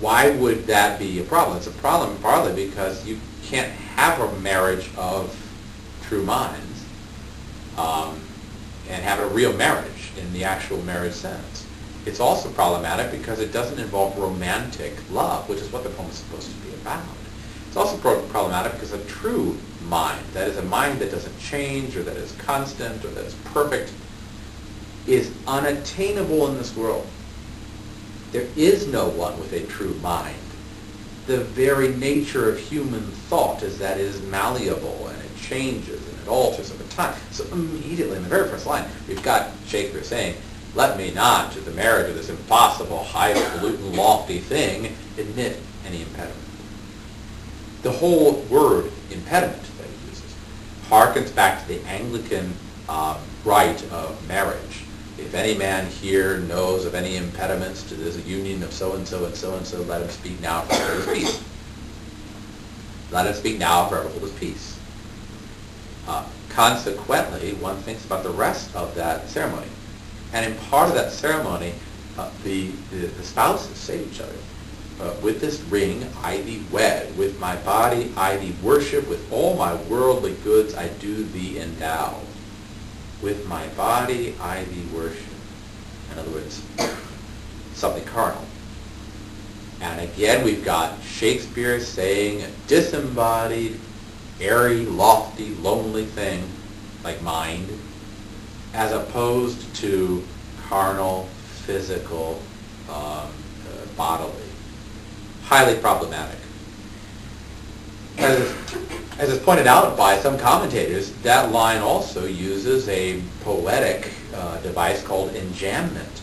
why would that be a problem? It's a problem partly because you can't have a marriage of true minds and have a real marriage in the actual marriage sense. It's also problematic because it doesn't involve romantic love, which is what the poem is supposed to be about. It's also problematic because a true mind, that is a mind that doesn't change or that is constant or that is perfect, is unattainable in this world. There is no one with a true mind. The very nature of human thought is that it is malleable and it changes and it alters over time. So immediately in the very first line, we've got Shakespeare saying, let me not, to the marriage of this impossible, highfalutin, lofty thing, admit any impediment. The whole word impediment that he uses harkens back to the Anglican rite of marriage. If any man here knows of any impediments to this union of so-and-so and so-and-so, let him speak now, forever hold his peace. Let him speak now, forever hold his peace. Consequently, one thinks about the rest of that ceremony. And in part of that ceremony, the spouses say to each other, with this ring I thee wed, with my body I thee worship, with all my worldly goods I do thee endow. With my body I thee worship. In other words, something carnal. And again we've got Shakespeare saying a disembodied, airy, lofty, lonely thing like mind, as opposed to carnal, physical, bodily. Highly problematic. As is pointed out by some commentators, that line also uses a poetic device called enjambment.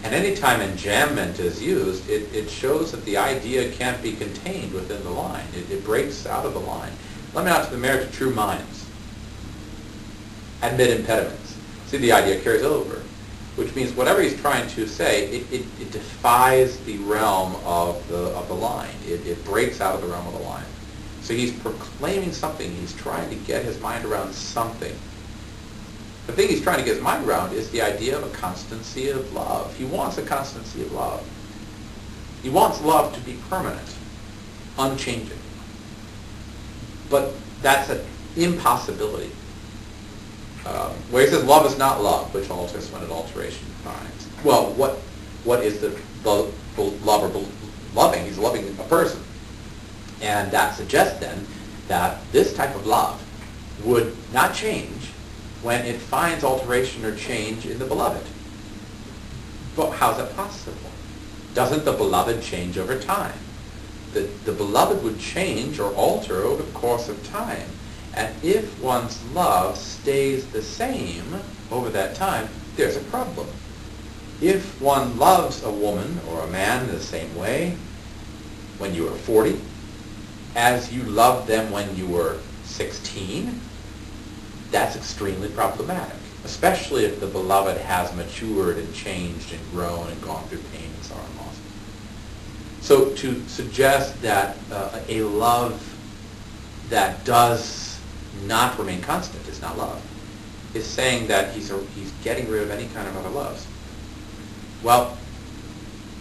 And anytime enjambment is used, it shows that the idea can't be contained within the line. It breaks out of the line. Let me not to the marriage of true minds. Admit impediments. See, the idea carries over, which means whatever he's trying to say, it defies the realm of the line. It breaks out of the realm of the line. So he's proclaiming something. He's trying to get his mind around something. The thing he's trying to get his mind around is the idea of a constancy of love. He wants a constancy of love. He wants love to be permanent, unchanging. But that's an impossibility. Where he says love is not love, which alters when it alteration finds. Well, what is the lover loving? He's loving a person. And that suggests then that this type of love would not change when it finds alteration or change in the beloved. But how's that possible? Doesn't the beloved change over time? The beloved would change or alter over the course of time. And if one's love stays the same over that time, there's a problem. If one loves a woman or a man the same way when you are 40, as you loved them when you were 16, that's extremely problematic, especially if the beloved has matured and changed and grown and gone through pain and sorrow and loss. So to suggest that a love that does not remain constant is not love is saying that he's getting rid of any kind of other loves. Well,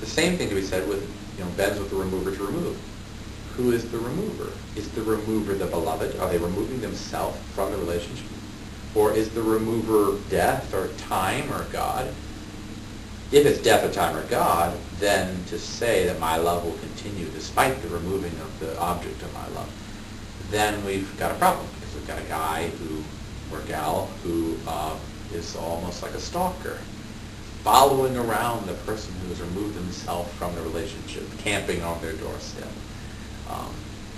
the same thing can be said with, bends with the remover to remove. Who is the remover? Is the remover the beloved? Are they removing themselves from the relationship? Or is the remover death or time or God? If it's death or time or God, then to say that my love will continue despite the removing of the object of my love, then we've got a problem, because we've got a guy or gal who is almost like a stalker, following around the person who has removed himself from the relationship, camping on their doorstep,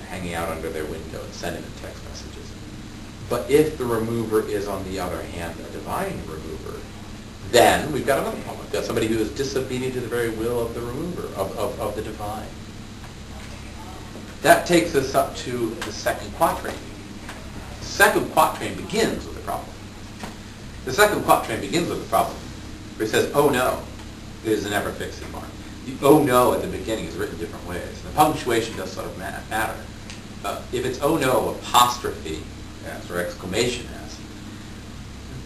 hanging out under their window and sending them text messages. But if the remover is, on the other hand, a divine remover, then we've got another problem. We've got somebody who is disobedient to the very will of the remover, of the divine. That takes us up to the second quatrain. The second quatrain begins with a problem. The second quatrain begins with a problem, where it says, oh no, it is a never fixed mark. The oh no at the beginning is written different ways. And the punctuation does sort of matter. If it's oh no, apostrophe as, or exclamation as,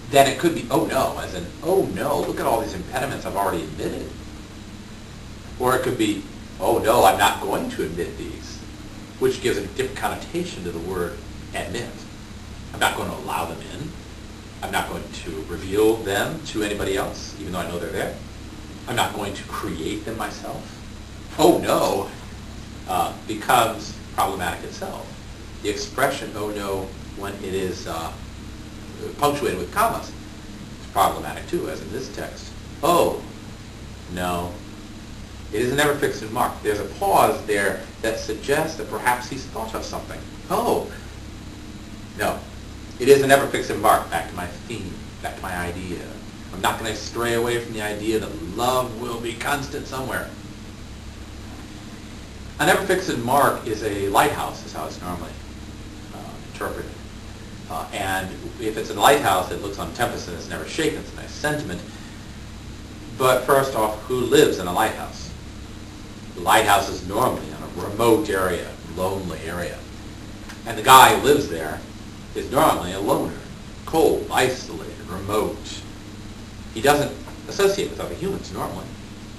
then it could be oh no, as in, oh no, look at all these impediments I've already admitted. Or it could be Oh no, I'm not going to admit these, which gives a different connotation to the word admit. I'm not going to allow them in. I'm not going to reveal them to anybody else, even though I know they're there. I'm not going to create them myself. Oh no, becomes problematic itself. The expression, oh no, when it is punctuated with commas, is problematic too, as in this text. Oh, no. It is a never fixed mark. There's a pause there that suggests that perhaps he's thought of something. Oh, no. It is a never fixed mark. Back to my theme, back to my idea. I'm not going to stray away from the idea that love will be constant somewhere. A never fixed mark is a lighthouse, is how it's normally interpreted. And if it's a lighthouse that looks on tempests and is never shaken, it's a nice sentiment. But first off, who lives in a lighthouse? The lighthouse is normally in a remote area, lonely area. And the guy who lives there is normally a loner, cold, isolated, remote. He doesn't associate with other humans normally.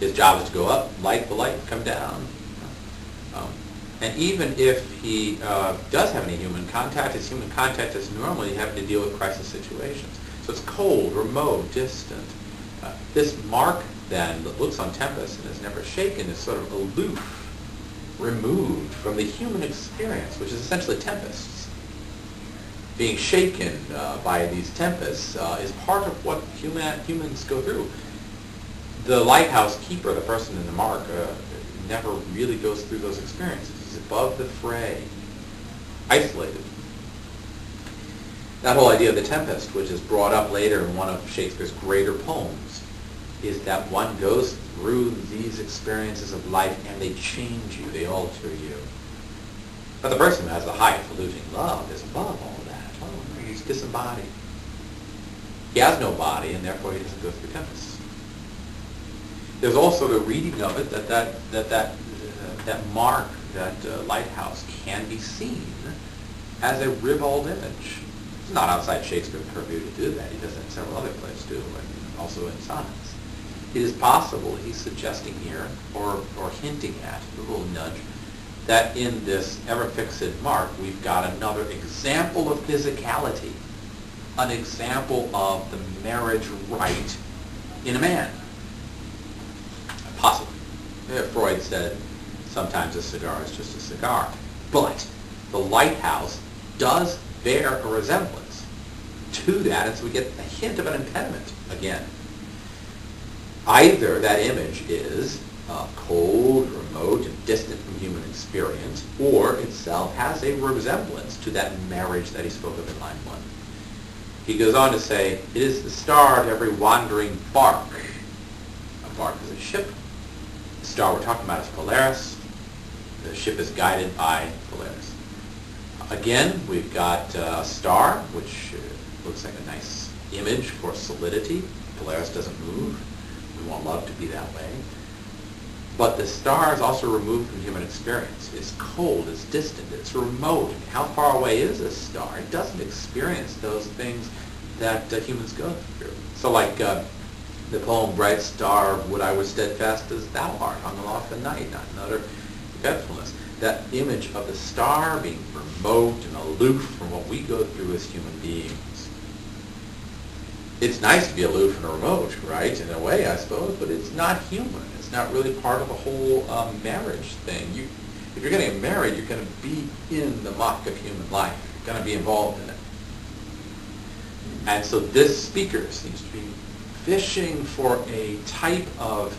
His job is to go up, light the light, come down. And even if he does have any human contact, his human contact is normally having to deal with crisis situations. So it's cold, remote, distant. This mark, then, that looks on tempests and is never shaken is sort of aloof, removed from the human experience, which is essentially tempests. Being shaken by these tempests is part of what humans go through. The lighthouse keeper, the person in the mark, never really goes through those experiences. He's above the fray, isolated. That whole idea of the tempest, which is brought up later in one of Shakespeare's greater poems, is that one goes through these experiences of life and they change you, they alter you. But the person who has the highfalutin love is above all that. Oh, he's disembodied. He has no body, and therefore he doesn't go through tempests. There's also the reading of it that mark, that lighthouse, can be seen as a ribald image. It's not outside Shakespeare's purview to do that. He does it in several other plays too, and also in sonnets. It is possible, he's suggesting here, or hinting at, a little nudge, that in this ever-fixed mark, we've got another example of physicality, an example of the marriage rite in a man. Possibly. Freud said sometimes a cigar is just a cigar. But the lighthouse does bear a resemblance to that, and so we get a hint of an impediment again. Either that image is cold, remote, and distant from human experience, or itself has a resemblance to that marriage that he spoke of in line 1. He goes on to say, it is the star of every wandering bark. A bark is a ship. The star we're talking about is Polaris. The ship is guided by Polaris. Again, we've got a star, which looks like a nice image for solidity. Polaris doesn't move. We want love to be that way. But the star is also removed from human experience. It's cold, it's distant, it's remote. How far away is this star? It doesn't experience those things that humans go through. So like the poem, Bright Star, would I were steadfast as thou art, hung aloft the night, not another forgetfulness. That image of the star being remote and aloof from what we go through as human beings. It's nice to be aloof and remote, right, in a way, I suppose, but it's not human. It's not really part of the whole marriage thing. If you're going to get married, you're going to be in the muck of human life. You're going to be involved in it. And so this speaker seems to be fishing for a type of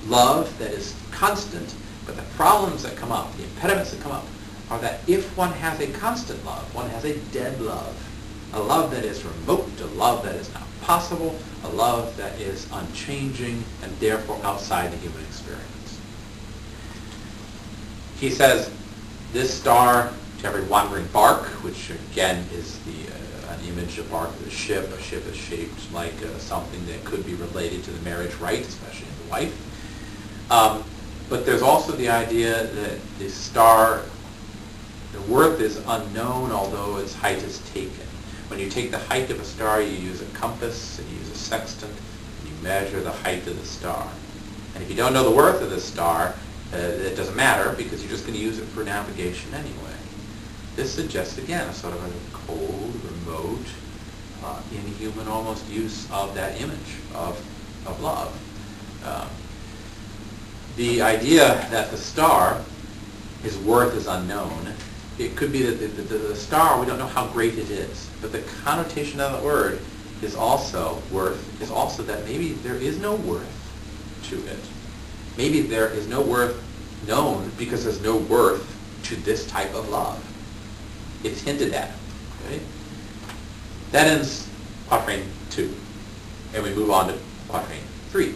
love that is constant, but the problems that come up, the impediments that come up, are that if one has a constant love, one has a dead love, a love that is remote, a love that is not possible, a love that is unchanging and therefore outside the human experience. He says, this star to every wandering bark, which again is an image of bark of a ship. A ship is shaped like something that could be related to the marriage rite, especially in the wife. But there's also the idea that the star, the worth is unknown, although its height is taken. When you take the height of a star, you use a compass and you use a sextant, and you measure the height of the star. And if you don't know the worth of this star, it doesn't matter because you're just going to use it for navigation anyway. This suggests, again, a sort of a cold, remote, inhuman almost use of that image of love. The idea that the star, his worth is unknown. It could be that the star, we don't know how great it is, but the connotation of the word is also worth, is also that maybe there is no worth to it. Maybe there is no worth known because there's no worth to this type of love. It's hinted at. Okay? That ends quatrain 2. And we move on to quatrain 3.